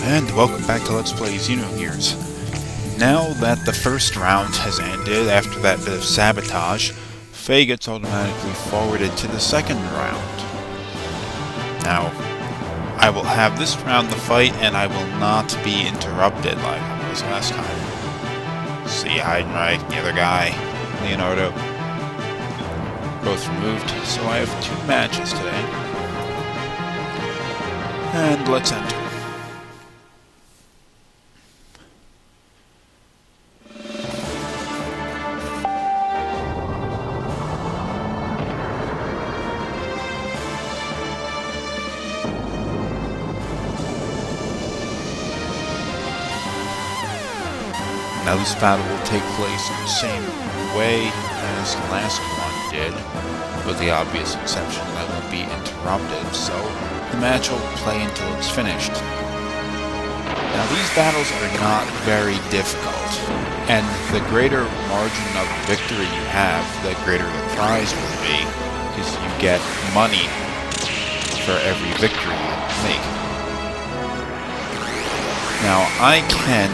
And welcome back to Let's Play Xenogears. Now that the first round has ended, after that bit of sabotage, Faye gets automatically forwarded to the second round. Now, I will have this round the fight, and I will not be interrupted like I was last time. See, Heidenreich, the other guy, Leonardo, both removed, so I have 2 matches today. And let's enter. Now this battle will take place in the same way as the last one did, with the obvious exception that I won't be interrupted, so the match will play until it's finished. Now these battles are not very difficult, and the greater margin of victory you have, the greater the prize will be, because you get money for every victory you make. Now I can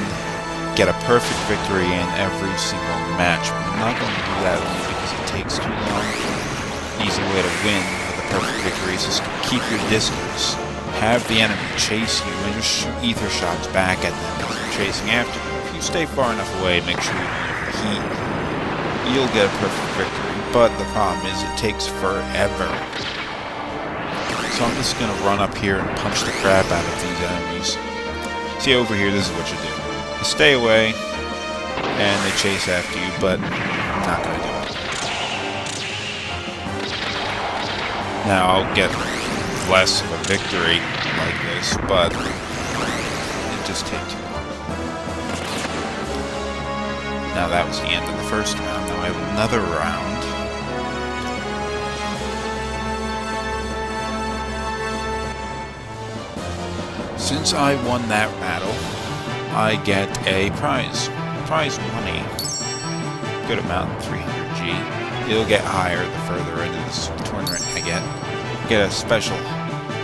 get a perfect victory in every single match, but I'm not going to do that only because it takes too long. An easy way to win with a perfect victory is just keep your distance, have the enemy chase you, and just shoot ether shots back at them as they're chasing after you. If you stay far enough away, make sure you don't overheat, you'll get a perfect victory, but the problem is it takes forever. So I'm just going to run up here and punch the crap out of these enemies. See, over here, this is what you do. You stay away, and they chase after you, but I'm not going to do it. Now, I'll get less of a victory like this, but it just takes too long. Now, that was the end of the first round. Now I have another round. Since I won that battle, I get a prize money, good amount, 300G. It'll get higher the further into this tournament I get a special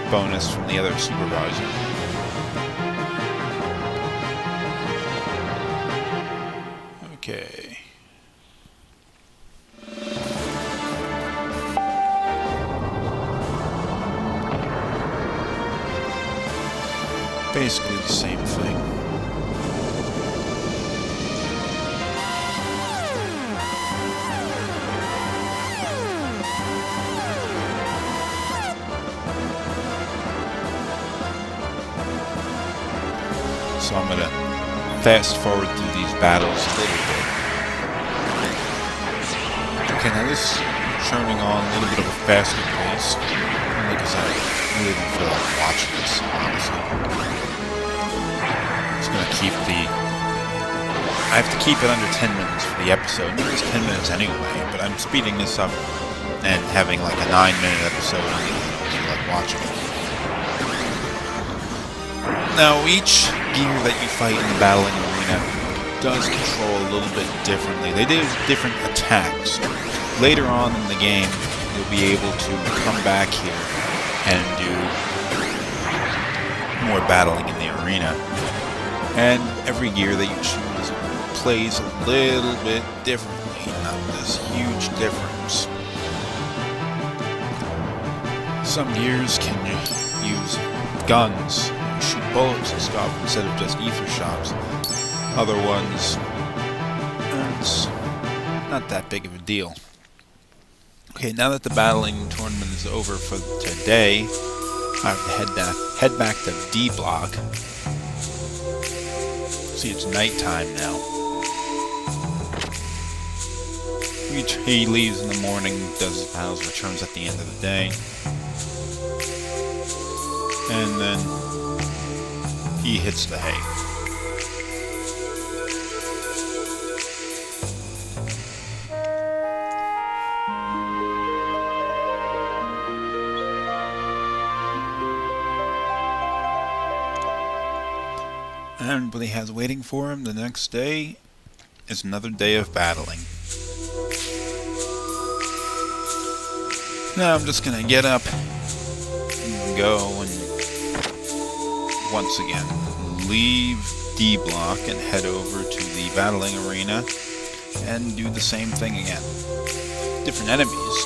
bonus from the other supervisor. Okay. Basically the same thing. So I'm going to fast forward through these battles a little bit. Okay, now this is showing on a little bit of a faster pace, only because I really don't feel like watching this, honestly. Just going to keep I have to keep it under 10 minutes for the episode. It was 10 minutes anyway, but I'm speeding this up and having like a 9-minute episode. I don't feel like watching it. Now, each gear that you fight in the battling arena does control a little bit differently. They do different attacks. Later on in the game, you'll be able to come back here and do more battling in the arena. And every gear that you choose plays a little bit differently, not this huge difference. Some gears can use guns, shoot bullets and stuff instead of just ether shots. Other ones, it's not that big of a deal. Okay, now that the battling tournament is over for today, I have to head back to D block. See, it's nighttime now. He leaves in the morning, does his battles, returns at the end of the day, and then he hits the hay. And what he has waiting for him the next day is another day of battling. Now I'm just gonna get up and go and once again leave D block and head over to the battling arena and do the same thing again. Different enemies,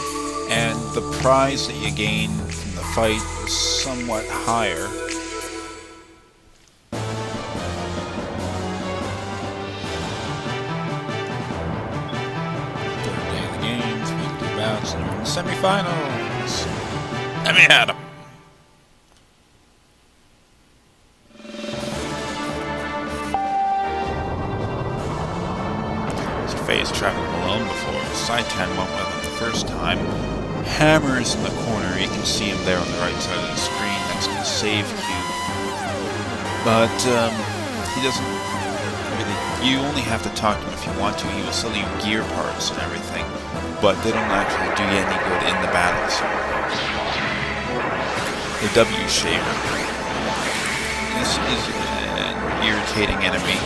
and the prize that you gain from the fight is somewhat higher. Third day of the game, 3 bouts, and you're in the semifinals. Let me at 'em. Phase traveled alone before. Saitan went with him the first time. Hammer is in the corner. You can see him there on the right side of the screen next to the save cube. But he doesn't really... You only have to talk to him if you want to. He will sell you gear parts and everything, but they don't actually do you any good in the battles. The W Shaver. This is an irritating enemy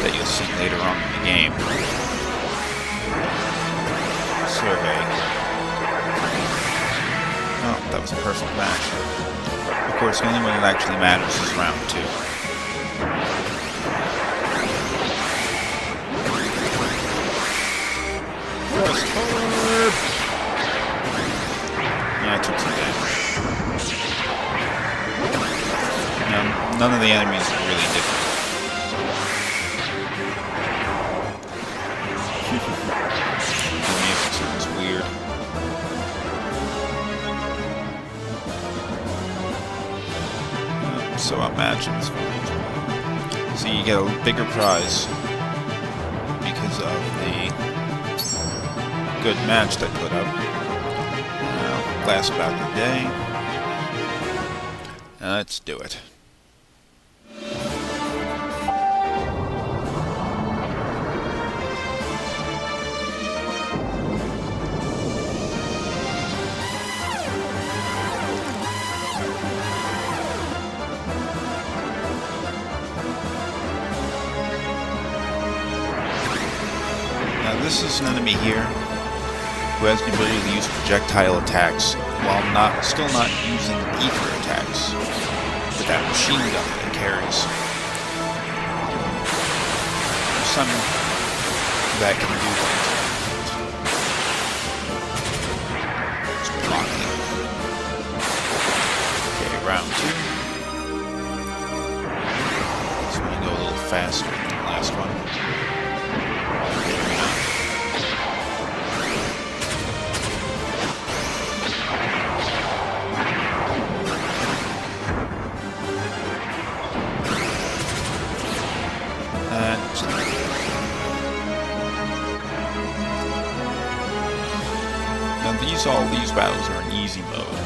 that you'll see later on in the game. Survey. Oh, that was a perfect match. Of course, the only one that actually matters is round 2. Frost Orb! Yeah, I took some damage. None of the enemies are really different. It's weird. So outmatched in this one. So you get a bigger prize because of the good match they put up. Last bout of the day. Let's do it. This is an enemy here who has the ability to use projectile attacks while still not using ether attacks with that machine gun that it carries. There's some that can do that. It's blocking. Okay, round 2. So we go a little faster than the last one. Now all these battles are in easy mode.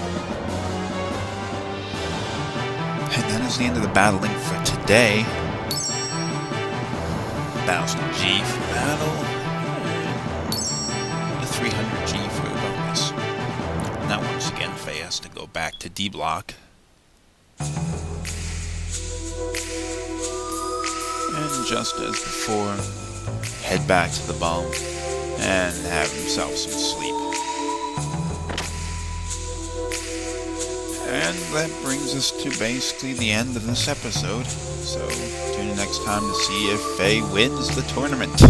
And that is the end of the battling for today. 1000 G for battle, and the 300 G for the bonus. Now once again, Faye has to go back to D block. And just as before, head back to the bomb and have himself some sleep. And that brings us to basically the end of this episode. So tune in next time to see if Faye wins the tournament.